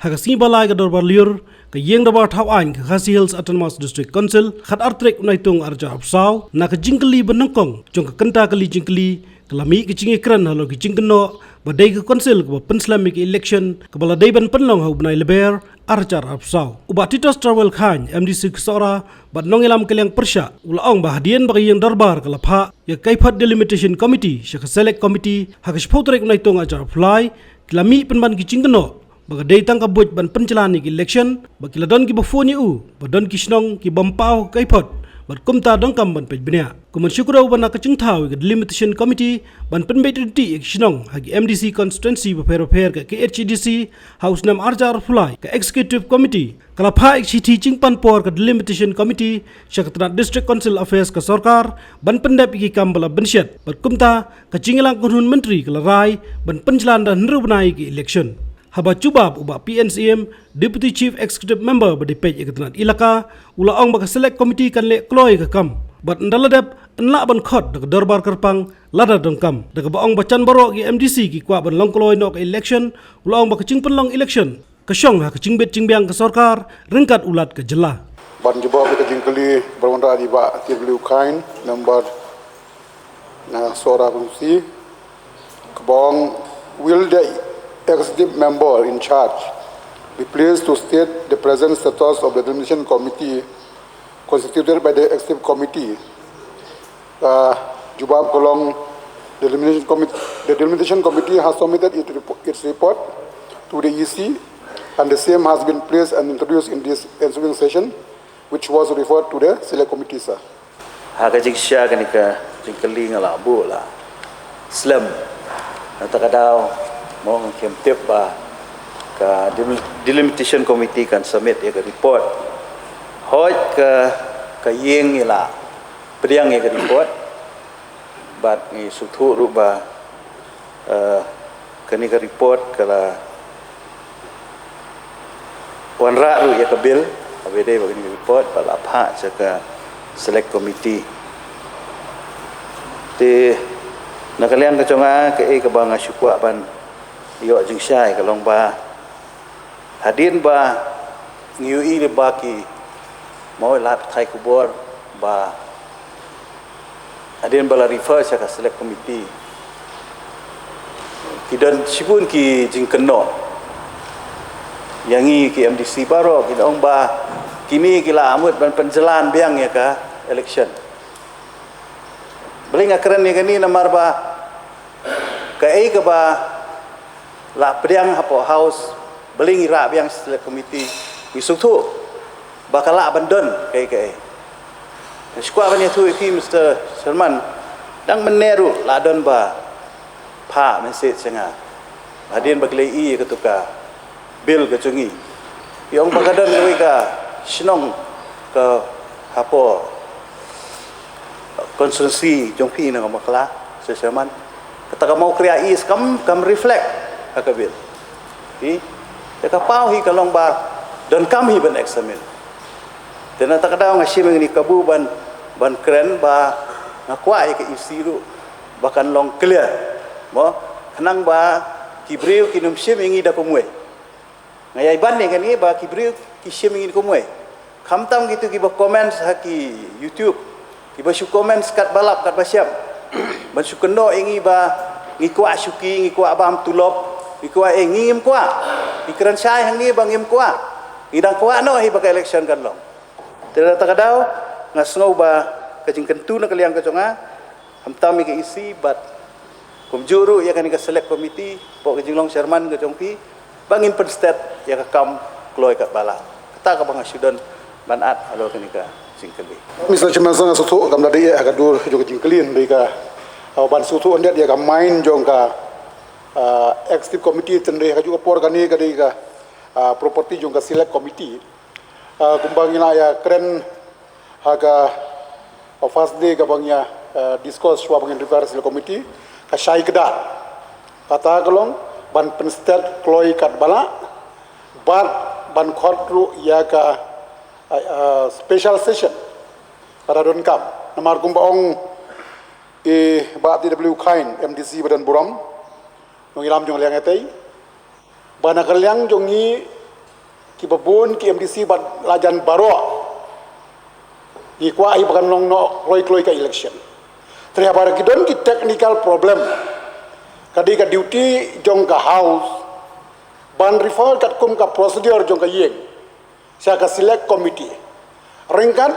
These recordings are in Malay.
Hakasi balai ke dorbar liur ke yeng dorbar thau ain ke Khasi Hills Autonomous District Council khat artrek unaitung arja apsau na ke jingkeli benengkong jong ke kenta keli jingkeli kelami ke jingi kran halo ke jingkeno badai ke council ke penslami ke election ke baladai ban penlong hau benai leber arjar apsau ubat titos travel khan MDC kesora bat nongelam keliang persya ulaong bahadian bagi yang dorbar ke lapha ya kaifat delimitation committee syaka select committee hakish pautrek unaitung arja apply kelami penban ke jingkeno baga datang ka buat ban penjalani ki election bakila don ki bafoni u badon ki snong ki bampau kaipot bat kumta dong kam ban pejbenia kuman syukurau ban ka cingthau ke delimitation committee ban penbet ti ki snong hagi MDC constituency baper ka KHDC house nam arjar fulai ka executive committee kala pha ekchiti cingpan por ka delimitation committee syakatra district council affairs ka sarkar ban pendap ki kambala bensyat bat kumta ka cingilang kunhun menteri kala rai ban penjalan dan nrubnai ki election haba cubab uba PNCM Deputy Chief Executive Member berdipej ikatnat ilaka ulaong baka select committee kan le kloi ke kam bat ndaladap enla ban khot de dorbar kerpang lada dong kam de baong bacan borok ki MDC ki kwa ban long kloi nok election ulaong baka cingpen long election kesyong ha kecingbet cingbiang ke sarkar rengkat ulat ke jelah ban jubab ke jingkeli berwanda di ba TW kain number na sora fungsi kebong will day executive member in charge be pleased to state the present status of the delimitation committee constituted by the executive committee. Jubab Kolong, the delimitation committee has submitted its report to the EC, and the same has been placed and introduced in this ensuing session, which was referred to the select committee, sir. Hakajik sya kanika jingkeli ngalabu lah, Islam, natakadaw. Mong kem tip ba ka delimitation committee kan submit ya ke report hoj ke yeng ila priang ya ke report bat ni suthu ruba kani ke report kala wanra ru ya ke bill abede bagi report bala pha ka select committee te nakalian ke conga ke bang syukwa ban yo jing syai kalong ba hadin ba ngui le baki mau lap thai kubor ba hadin bala refer sa select committee kidan sibun ki jing keno yangi ki MDC baro ki ong ba kini kila amut ban penjalan biang ya ka election beling akran ni kani namar ba ka ke ba la priang hapo house beling ira biang select committee isuk tu bakala abandon kai skua bani tu ki Mr. Salman dang meneru ladon ba pha message senga hadin baglei i ketuka bill ke cungi yong bagadon koi ka sinong ke hapo konstitusi jongpi na makala Salman kata mau kriya is kam reflect akabil hi ka pau hi kalong ba don kam hi ban examine tena takadaw nga shimeng ni kabu ban kren ba ngakwa ka isiru bakan long clear mo kanang ba kibriu kinum shimeng ida kumwe ngayai ban ni kani ba kibriu ki shimeng ida kumwe kamtam gitu ki ba comments ha ki YouTube ki ba shu comments kat balap kat basyam ban shu keno ingi ba ngikwa syuki ngikwa abam tulop ikwa ngim kwa ikran syai hang ni bangim kwa idang kwa no hi baka election kan long tera takadaw ngasngaw ba kajing kentu na kaliang kaconga hamtami ke isi bat kumjuru ya kan ka select committee po kajing long Sherman ka jongpi bangin pen state ya ka kam kloy kat bala kata ka bang asyudon banat halo kanika singkeli Mr. Chairman sang sutu kam dadi ya akadur jo kajing kelin ka ban sutu ondet ya ka main jong ka executive committee tendre juga por kani kadi ka property juga select committee kumbangina ya keren haga first day ka bangya discuss wa bangin repair select committee ka syai keda kata kalong ban penstat kloi kat bala ban khotru ya ka special session para don kam namar kumbaong ba TW kain MDC badan buram ngiram jong liang etai bana kerliang jongi ki babon ki MDC bat lajan baro ikwa ai bakan long no kloi ka election terhabar kidon ki technical problem kadi ka duty jong ka house ban refer kat kum ka procedure jong ka yeng sia ka select committee ringkat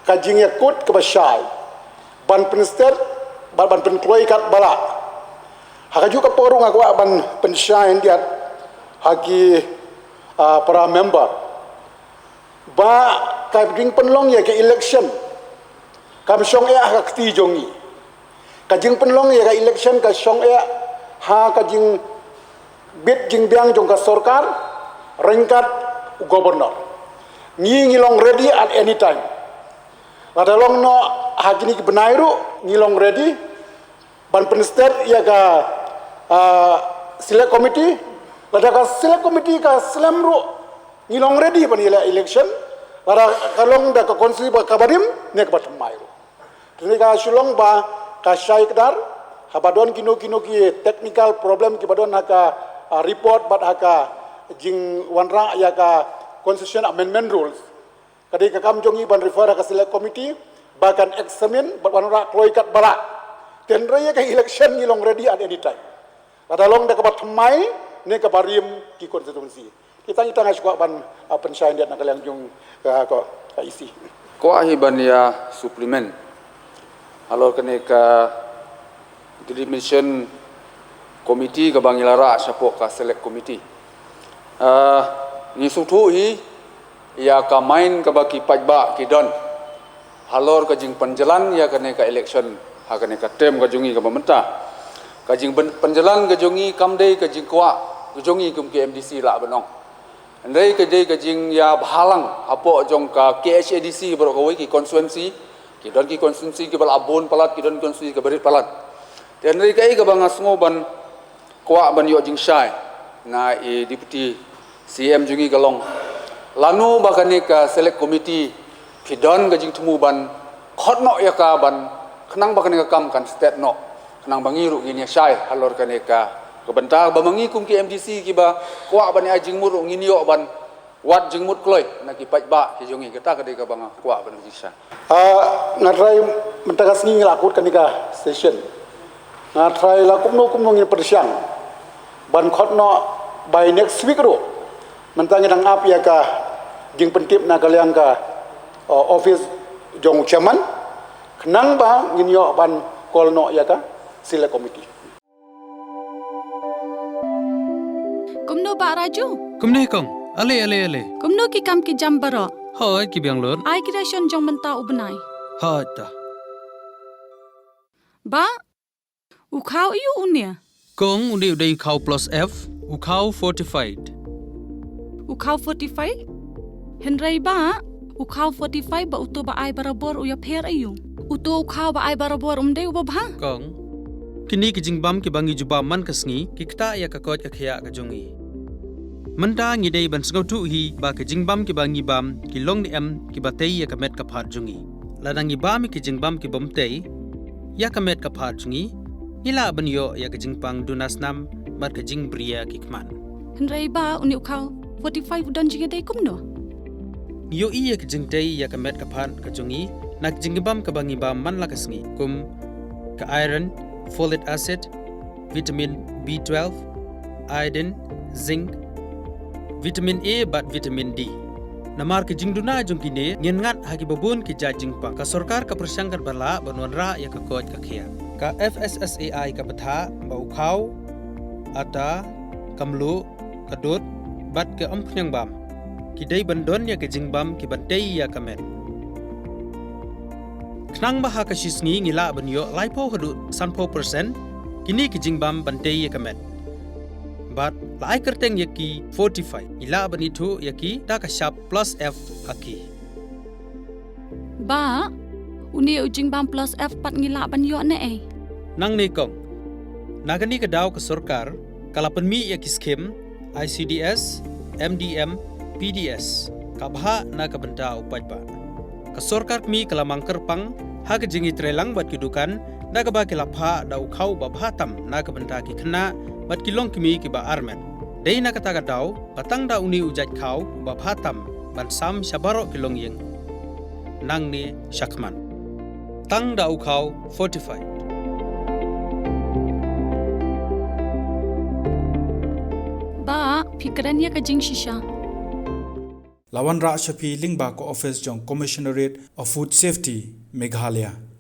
ka jing yakut ke basyai ban penster ban penkloi kat bala haka juga porong aku ban pensyai dia haki para member ba ka jing penlong ya ke election kam syong ka kti jongi ka jing penlong ya ka election ka syong ha ka jing bit jing biang jong ka sarkar ringkat governor ngilong ready at any time ladalong no hagini ki benairu ngilong ready ban penster ya ka select committee ladaka select committee ka slamru ngilong ready ban election lada kalong da ka konsi ba kabarim ne ka batmairu tini ka shulong ba ka syai kedar habadon kino ki technical problem ki badon haka report bat haka jing wanra ya ka constitution amendment rules kadi ka kam jongi ban refer ka select committee bahkan examine bat wanra kloi kat bala tendre ya ka election ngilong ready at any time ada long da ka batmai ne ka barim ki constituency kita ngai suka ban pensyai dia nak kalian jong ka isi ko ahiban ya suplemen alor kene ka dimension committee ka bangilara sapo ka select committee ni sutu hi ya ka main ka baki pajba kidon halor ka jing penjalan ya kene ka election ha kene ka tem ka jungi ka pemerintah ka jing penjalan ka jungi kamdei ka jing kwa ka jungi kum ke MDC la benong andai ka dei ka jing ya bhalang apo jong ka KHADC bro ka wei ki constituency kidon ki constituency ki bal abon palat kidon constituency ka berit palat dan andai ka ka bang asngo ban kwa ban yo jing syai na deputy CM jungi galong lanu bakani ka select committee pidon ka jing temu ban khotno ya ka ban khnang bakani ka kam kan state no khnang bangiru ngini syai halor kane ka kebentar bamangi kum ki MDC ki ba kwa ban ajing mur ngini yo ban wat jing mut kloi na ki pajba ki jungi kita ka de ka bang kwa ban jing syai ngatrai mentakas ngi lakut kanika session ngatrai lakum no kum ngin persiang ban khotno by next week ro mentangi dang ap ya ka jing pentip na kalian ka office jong chairman khnang ba ngin yo ban kolno ya ka select committee kumno ba raju kumne kong ale kumno ki kam ki jam baro hoi ki biang lor ai ki ration jong menta ubnai ha ta ba u khau yu unia kong uni udai khau plus f u khau fortified u khau 45 henrai ba u khau 45 ba uto ba ai barabor u ya pher ayu uto u khau ba ai barabor umdei u ba kong kini ki jingbam ki bangi juba man kasngi ki kta ya ka kot ka khya ka jongi manda ngi dei ban sngau tu hi ba ki jingbam ki bangi bam ki long ni em ki batei ya ka met ka phat jongi ladangi bam ki jingbam ki bomtei ya ka met ka phat jongi ila ban yo ya ka jingpang dunas nam bar ka jing bria ki kman henrai ba uni u khau 45 dan jinga dei kumno yo i ya ka jingtei ya ka met ka phat ka jongi nak jingbam ka bangi bam man la kasngi kum ka iron folate acid, vitamin B12, iodine, zinc, vitamin A bat vitamin D. Namar ke jingduna jungkine ngengat hagi babun ki jajingpa ka sarkar ka persangkar bala banwanra ya ka koj ka khia. Ka FSSAI ka batha ba ukhau ata kamlu kadut bat ke ampnyang bam. Ki dei bandon ya ke jingbam ki batei ya kamet. Knang baha ka shisngi ngila banyo laipo hadu sanpo persen kini ki jingbam bantei kamet but lai kerteng yaki 45 ila banitu yaki da ka sharp plus f aki ba uni u jingbam plus f pat ngila banyo ne nang ne kong nagani ka daw ka sarkar kala penmi yaki skim ICDS MDM PDS kabha na ka benta upajba ka sarkar mi kala mangkerpang ha ka jingi trelang bat kidukan na ka ba kilapha da ukhau ba bhatam na ka benta ki khna bat kilong kimi ki ba armet Dei na kata daw batang da uni ujat kau ba phatam ban sam shabaro kilong yeng nang ni shakman tang da ukau fortified. Ba fikran ya ka jing shisha. Lawan Ra Shafi Lingba Ko Office Jong Commissionerate of Food Safety Meghalaya.